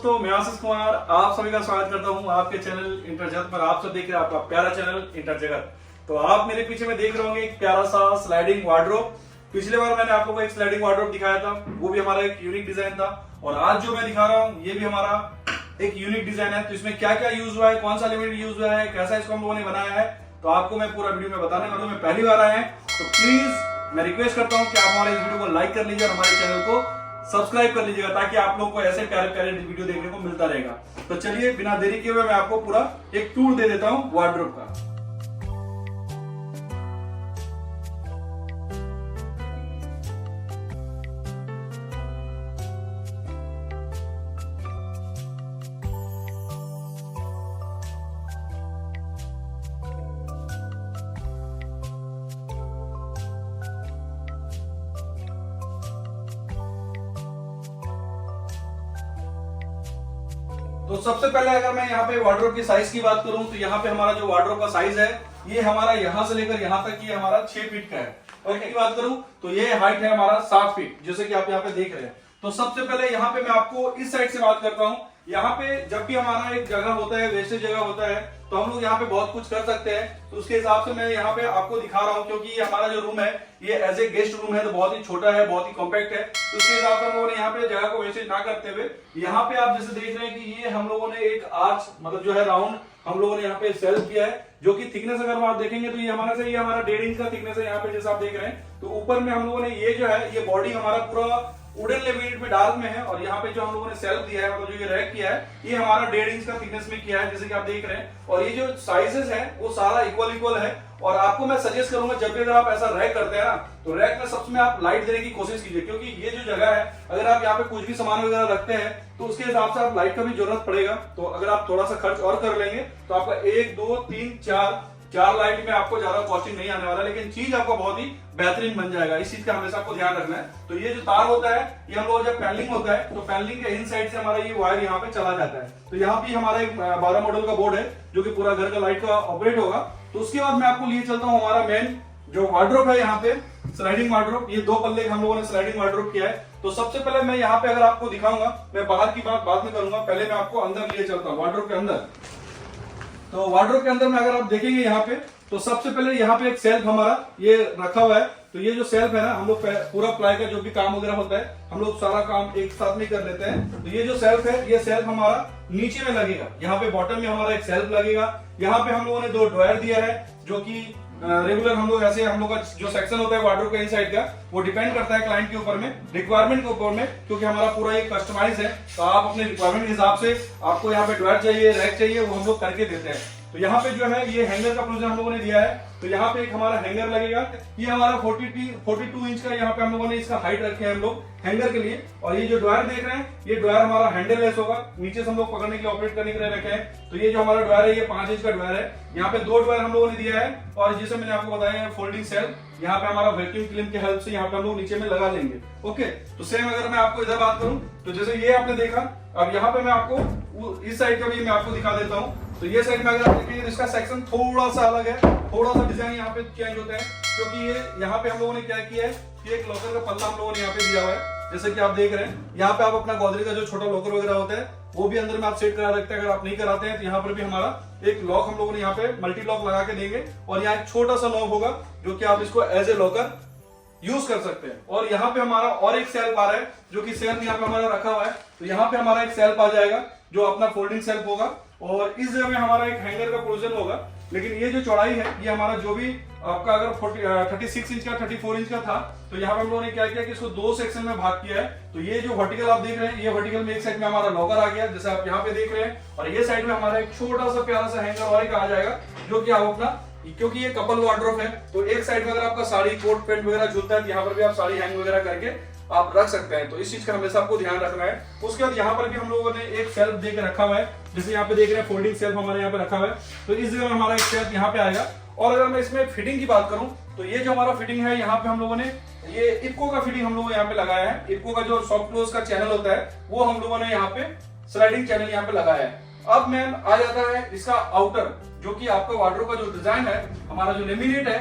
दोस्तों, मैं आशीष कुमार आप सभी का स्वागत करता हूं आपके चैनल इंटरजगत पर। आप सब देख रहे हैं आपका प्यारा चैनल इंटरजगत। तो आप मेरे पीछे में देख रहे होंगे एक प्यारा सा स्लाइडिंग वार्डरोब। पिछले बार मैंने आप लोगों को एक स्लाइडिंग वार्डरोब दिखाया था, वो भी हमारा एक यूनिक डिजाइन था। और आज जो मैं दिखा रहा हूँ ये भी हमारा एक यूनिक डिजाइन है। तो इसमें क्या क्या यूज हुआ है, कौन सा एलिमेंट यूज हुआ है, कैसा इसको हम लोगों ने बनाया है, तो आपको मैं पूरा वीडियो में बताने वाला हूँ। मैं पहली बार आए हैं तो प्लीज मैं रिक्वेस्ट करता हूँ कि आप हमारे इस वीडियो को लाइक कर लीजिए और हमारे चैनल को सब्सक्राइब कर लीजिएगा, ताकि आप लोग को ऐसे प्यारे प्यारे वीडियो देखने को मिलता रहेगा। तो चलिए बिना देरी किए हुए मैं आपको पूरा एक टूर दे देता हूं वार्डरोब का। तो सबसे पहले अगर मैं यहाँ पे वार्डरोब की साइज की बात करूं तो यहाँ पे हमारा जो वार्डरोब का साइज है ये हमारा यहाँ से लेकर यहाँ तक ये हमारा 6 फीट का है। और की बात करूं तो ये हाइट है हमारा 7 फीट, जैसे कि आप यहाँ पे देख रहे हैं। तो सबसे पहले यहाँ पे मैं आपको इस साइड से बात करता हूँ। यहाँ पे जब भी हमारा एक जगह होता है, वेस्टेज जगह होता है, तो हम लोग यहाँ पे बहुत कुछ कर सकते हैं। तो उसके हिसाब से मैं यहाँ पे आपको दिखा रहा हूँ, क्योंकि ये हमारा जो रूम है ये एज ए गेस्ट रूम है, तो बहुत ही छोटा है, बहुत ही कॉम्पैक्ट है। तो उसके हिसाब से हम लोगों ने यहाँ पे जगह को वेस्टेज ना करते हुए यहाँ पे आप जैसे देख रहे हैं कि ये हम लोगों ने एक आर्च मतलब जो है राउंड हम लोगों ने यहाँ पे सेल्फ किया है, जो कि थिकनेस अगर आप देखेंगे तो ये हमारा 1.5 इंच का थिकनेस है यहाँ पे, जैसे आप देख रहे हैं। तो ऊपर में हम लोगों ने ये जो है ये बॉडी हमारा पूरा वुडन लेमिनेट में डार्क में है, और यहाँ पे जो हम लोगों ने सेल्फ दिया है मतलब जो ये रैक किया है ये हमारा 1.5 इंच का थिकनेस में किया है, जैसे कि आप देख रहे हैं। और ये जो साइजेस है वो सारा इक्वल है। और आपको मैं सजेस्ट करूंगा जब भी अगर आप ऐसा रैक करते हैं ना, तो रैक में सबसे में आप लाइट देने की कोशिश कीजिए, क्योंकि ये जो जगह है अगर आप यहाँ पे कुछ भी सामान वगैरह रखते हैं तो उसके हिसाब से आप लाइट का भी जरूरत पड़ेगा। तो अगर आप थोड़ा सा खर्च और कर लेंगे तो आपका 1 2 3 4 लाइट में आपको ज्यादा कॉस्टिंग नहीं आने वाला, लेकिन चीज आपका बहुत ही बेहतरीन बन जाएगा। इस चीज का हमेशा आपको ध्यान रखना है। तो ये जो तार होता है ये हम लोग जब पैनलिंग होता है तो पैनलिंग के इन साइड से हमारा ये वायर यहाँ पे चला जाता है। तो यहाँ भी हमारा एक 12 मॉडल का बोर्ड है जो कि पूरा घर का लाइट का ऑपरेट होगा। तो उसके बाद मैं आपको लिए चलता हूँ हमारा मेन जो वार्डरोब है, यहाँ पे स्लाइडिंग वार्डरोब। ये 2 पल्ले हम लोगों ने स्लाइडिंग वार्डरोब किया है। तो सबसे पहले मैं यहाँ पे अगर आपको दिखाऊंगा, मैं बाहर की बात बाद में करूंगा, पहले मैं आपको अंदर लिए चलता हूँ वार्डरोब के अंदर। तो वार्डरोब के अंदर में अगर आप देखेंगे यहाँ पे, तो सबसे पहले यहाँ पे एक सेल्फ हमारा ये रखा हुआ है। तो ये जो सेल्फ है ना, हम लोग पूरा प्लाई का जो भी काम वगैरह होता है हम लोग सारा काम एक साथ में कर लेते हैं। तो ये जो सेल्फ है ये सेल्फ हमारा नीचे में लगेगा, यहाँ पे बॉटम में हमारा एक सेल्फ लगेगा। यहाँ पे हम लोगों ने 2 ड्रॉयर दिया है, जो कि रेगुलर हम लोग ऐसे हम लोग का जो सेक्शन होता है वार्डरोब का इनसाइड का, वो डिपेंड करता है क्लाइंट के ऊपर में, रिक्वायरमेंट के ऊपर में, क्योंकि हमारा पूरा ये कस्टमाइज है। तो आप अपने रिक्वायरमेंट के हिसाब से आपको यहाँ पे ड्रॉयर चाहिए, रैक चाहिए, वो हम लोग करके देते हैं। तो यहाँ पे जो है ये हैंगर का प्रोविजन हम लोगों ने दिया है। तो यहाँ पे एक हमारा हैंगर लगेगा। ये हमारा 42 इंच का यहाँ पे हम लोगों ने इसका हाइट रखे हैं हम लोग हैंगर के लिए। और ये जो ड्रॉयर देख रहे हैं ये ड्रॉयर हमारा हैंडल लेस होगा, नीचे से हम लोग पकड़ने के लिए ऑपरेट करने के लिए रखे हैं। तो ये जो हमारा ड्रॉयर है ये 5 इंच का ड्रॉयर है। यहाँ पे 2 ड्रॉयर हम लोगों ने दिया है, और जैसे मैंने आपको बताया फोल्डिंग सेल्फ यहाँ पे हमारा वैक्यूम क्लीन की हेल्प से यहाँ पे हम लोग नीचे में लगा लेंगे। ओके, तो सेम अगर मैं आपको इधर बात करूं तो जैसे ये आपने देखा, अब यहाँ पे मैं आपको इस साइड का भी मैं आपको दिखा देता हूँ। तो ये साइड में अगर आप देखिए इसका सेक्शन थोड़ा सा अलग है, थोड़ा सा डिजाइन यहाँ पे चेंज होता है, क्योंकि ये यहाँ पे हम लोगों ने क्या किया है कि एक लॉकर का पल्ला हम लोगों ने यहाँ पे दिया हुआ है, जैसे कि आप देख रहे हैं। यहाँ पे आप अपना गोदरेज का जो छोटा लॉकर वगैरह होता है वो भी अंदर में आप सेट करा रखते हैं। अगर आप नहीं कराते हैं तो यहाँ पर भी हमारा एक लॉक हम लोगों ने यहाँ पे मल्टी लॉक लगा के देंगे, और यहाँ एक छोटा सा लॉक होगा जो कि आप इसको एज ए लॉकर यूज कर सकते हैं। और यहाँ पे हमारा और एक सेल्फ आ रहा है, जो कि सेल्फ यहाँ पे हमारा रखा हुआ है। तो यहाँ पे हमारा एक सेल्फ आ जाएगा जो अपना फोल्डिंग सेल्फ होगा, और इस जगह में हमारा एक हैंगर का प्रोविजन होगा। लेकिन ये जो चौड़ाई है ये हमारा जो भी आपका अगर 36 इंच का 34 इंच का था, तो यहाँ पे हम लोगों ने क्या किया कि इसको 2 सेक्शन में भाग किया है। तो ये जो वर्टिकल आप देख रहे हैं, ये वर्टिकल में एक साइड में हमारा लॉकर आ गया, जैसे आप यहाँ पे देख रहे हैं, और ये साइड में हमारा एक छोटा सा प्यारा सा हैंगर और एक आ जाएगा, जो कि आप अपना, क्योंकि ये कपल वार्डरोब है तो एक साइड में अगर आपका साड़ी कोट पैंट वगैरह झूलता है तो यहाँ पर भी आप साड़ी हैंग वगैरह करके आप रख सकते हैं। तो इस चीज का हमेशा आपको ध्यान रखना है। उसके बाद यहाँ पर भी हम लोगों ने एक सेल्फ दे के रखा हुआ है, जैसे यहाँ पे देख रहे हैं फोल्डिंग सेल्फ हमारे यहाँ पे रखा हुआ है। तो इस जगह हमारा एक सेल्फ यहाँ पे आएगा। और अगर मैं इसमें फिटिंग की बात करूं तो ये जो हमारा फिटिंग है, यहाँ पे हम लोगों ने ये इप्को का फिटिंग हम लोगों ने यहाँ पे लगाया है। इप्को का जो सॉफ्ट क्लोज का चैनल होता है वो हम लोगों ने यहाँ पे स्लाइडिंग चैनल यहाँ पे लगाया है। अब मैम आ जाता है इसका आउटर, जो कि आपका वार्डरोब का जो डिजाइन है, हमारा जो लेमिनेट है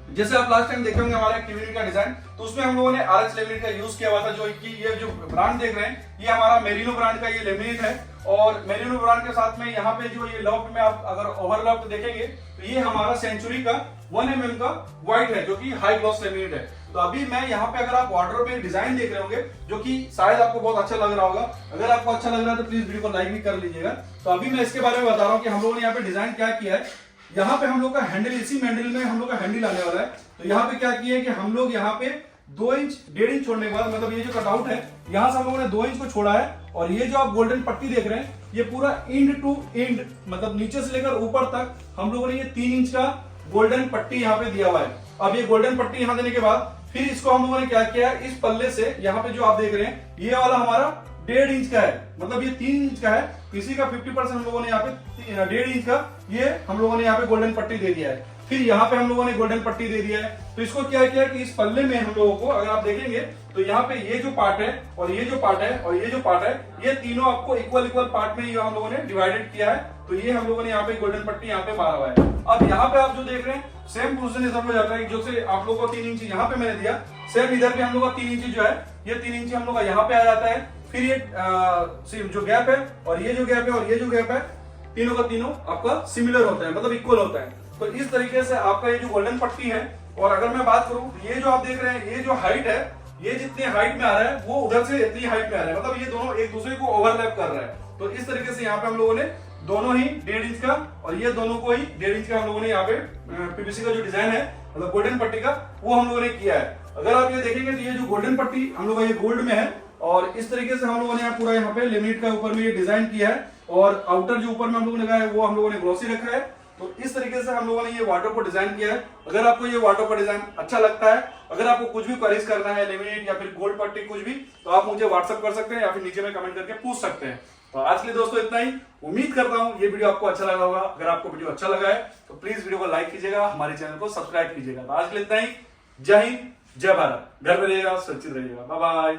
जैसे आप लास्ट टाइम देखे होंगे हमारा टीवी का डिजाइन, तो उसमें हम लोगों ने आरएच लेमिनेट का यूज किया हुआ था। जो कि ये जो ब्रांड देख रहे हैं ये हमारा मेरिनो ब्रांड का ये लेमिनेट है। और मेरिनो ब्रांड के साथ में यहाँ पे जो ये लॉफ्ट में आप अगर ओवरलॉफ्ट देखेंगे तो ये हमारा सेंचुरी का 1 mm का व्हाइट है, जो कि हाई ग्लॉस लेमिनेट है। तो अभी मैं यहाँ पे अगर आप वार्डरोब में डिजाइन देख रहे होंगे जो कि शायद आपको बहुत अच्छा लग रहा होगा, अगर आपको अच्छा लग रहा है तो प्लीज वीडियो को लाइक भी कर लीजिएगा। तो अभी मैं इसके बारे में बता रहा हूँ कि हम लोगों ने यहाँ पे डिजाइन क्या किया है। यहाँ पे हम लोग का हैंडल, इसी हैंडल में हम लोग का हैंडल आने वाला है। तो यहाँ पे क्या किया है कि हम लोग यहाँ पे 2 इंच 1.5 इंच छोड़ने के बाद, मतलब ये जो कटआउट है यहाँ से हम लोगों ने 2 इंच को छोड़ा है। और ये जो आप गोल्डन पट्टी देख रहे हैं ये पूरा एंड टू एंड, मतलब नीचे से लेकर ऊपर तक हम लोगों ने ये 3 इंच का गोल्डन पट्टी यहाँ पे दिया हुआ है। अब ये गोल्डन पट्टी यहाँ देने के बाद फिर इसको हम लोगों ने क्या किया है, इस पल्ले से यहाँ पे जो आप देख रहे हैं ये वाला हमारा 1.5 इंच का है, मतलब ये 3 इंच का है। इसी का 50% हम लोगों ने यहाँ पे 1.5 इंच का ये हम लोगों ने यहाँ पे गोल्डन पट्टी दे दिया है। फिर यहाँ पे हम लोगों ने गोल्डन पट्टी दे दिया है। तो इसको क्या किया कि इस पल्ले में हम लोगों को अगर आप देखेंगे तो यहाँ पे ये जो पार्ट है और ये जो पार्ट है और ये जो पार्ट है, ये तीनों आपको इक्वल पार्ट में ये हम लोगों ने डिवाइडेड किया है। तो ये हम लोगों ने यहाँ पे गोल्डन पट्टी यहाँ पे मारा हुआ है। अब यहाँ पे आप जो देख रहे हैं सेम प्रोसीजर इधर हो जाता है, जो से आप लोगों को 3 इंच यहाँ पे मैंने दिया, सेम इधर पे हम लोग का 3 इंच जो है ये 3 इंच हम लोग का यहाँ पे आ जाता है। फिर ये जो गैप है और ये जो गैप है और ये जो गैप है, तीनों का तीनों आपका सिमिलर होता है, मतलब इक्वल होता है। तो इस तरीके से आपका ये जो गोल्डन पट्टी है, और अगर मैं बात करूं ये जो आप देख रहे हैं ये जो हाइट है, ये जितने हाइट में आ रहा है वो उधर से इतनी हाइट में आ रहा है, मतलब ये दोनों एक दूसरे को ओवरलैप कर रहा है। तो इस तरीके से यहाँ पे हम लोगों ने दोनों ही 1.5 इंच का और ये दोनों को ही 1.5 इंच का हम लोगों ने यहाँ पे पीवीसी का जो डिजाइन है, मतलब गोल्डन पट्टी का, वो हम लोगों ने किया है। अगर आप ये देखेंगे तो ये जो गोल्डन पट्टी हम लोग ये गोल्ड में है और इस तरीके से हम लोगों ने यहाँ पूरा यहाँ पे लेमिनेट का ऊपर में ये डिजाइन किया है। और आउटर जो ऊपर में हम लोगों ने लगाया है वो हम लोगों ने ग्लॉसी रखा है। तो इस तरीके से हम लोगों ने ये वार्डरोब को डिजाइन किया है। अगर आपको ये वार्डरोब का डिजाइन अच्छा लगता है, अगर आपको कुछ भी क्वेरीज करना है लेमिनेट या फिर गोल्ड पट्टी कुछ भी, तो आप मुझे व्हाट्सएप कर सकते हैं या फिर नीचे में कमेंट करके पूछ सकते हैं। तो आज के लिए दोस्तों इतना ही। उम्मीद करता हूं ये वीडियो आपको अच्छा लगा होगा। अगर आपको वीडियो अच्छा लगा है तो प्लीज वीडियो को लाइक कीजिएगा, हमारे चैनल को सब्सक्राइब कीजिएगा। तो आज के लिए इतना ही। जय हिंद, जय भारत। घर में रहिएगा, सुरक्षित रहिएगा। Bye bye.